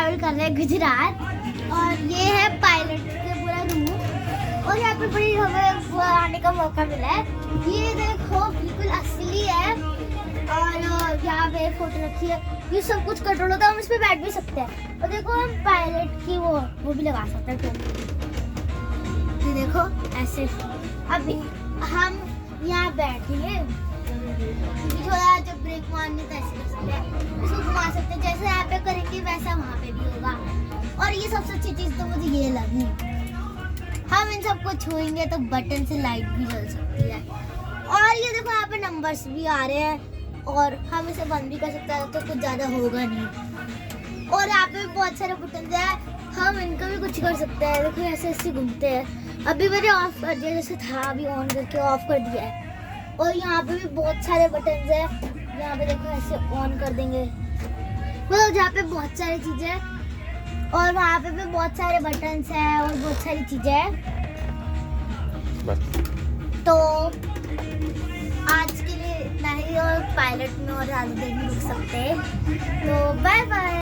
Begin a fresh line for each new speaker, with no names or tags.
Travel कर रहे हैं गुजरात और ये है पायलट का पूरा रूम और यहाँ पे बड़ी हमें आने का मौका मिला है। ये देखो बिल्कुल असली है और यहाँ पे फोटो रखी है। ये सब कुछ कंट्रोल होता है, हम इस पे बैठ भी सकते हैं और देखो हम पायलट की वो भी लगा सकते हैं। ये देखो ऐसे अभी हम यहाँ बैठेंगे, थोड़ा जब ब्रेक मारने तो ऐसे कर सकते हैं, इसको घुमा सकते हैं, जैसे यहाँ पे करेंगे वैसा वहाँ पे भी होगा। और ये सबसे अच्छी चीज तो मुझे ये लगी, हम इन सबको छुएंगे तो बटन से लाइट भी जल सकती है। और ये देखो यहाँ पे नंबर्स भी आ रहे हैं और हम इसे बंद भी कर सकते हैं तो कुछ ज्यादा होगा नहीं। और यहाँ पे बहुत सारे बटन है, हम इनका भी कुछ कर सकते हैं। देखो ऐसे ऐसे घूमते हैं। अभी मैंने ऑफ कर दिया, जैसे था अभी ऑन करके ऑफ कर दिया है। और यहाँ पे भी बहुत सारे बटन है, यहाँ पे देखो ऐसे ऑन कर देंगे, मतलब यहाँ पे बहुत सारी चीजें हैं और वहाँ पे भी बहुत सारे बटन्स हैं और बहुत सारी चीजें हैं। तो आज के लिए इतना ही, और पायलट में और ज़्यादा देर नहीं रुक सकते, तो बाय बाय।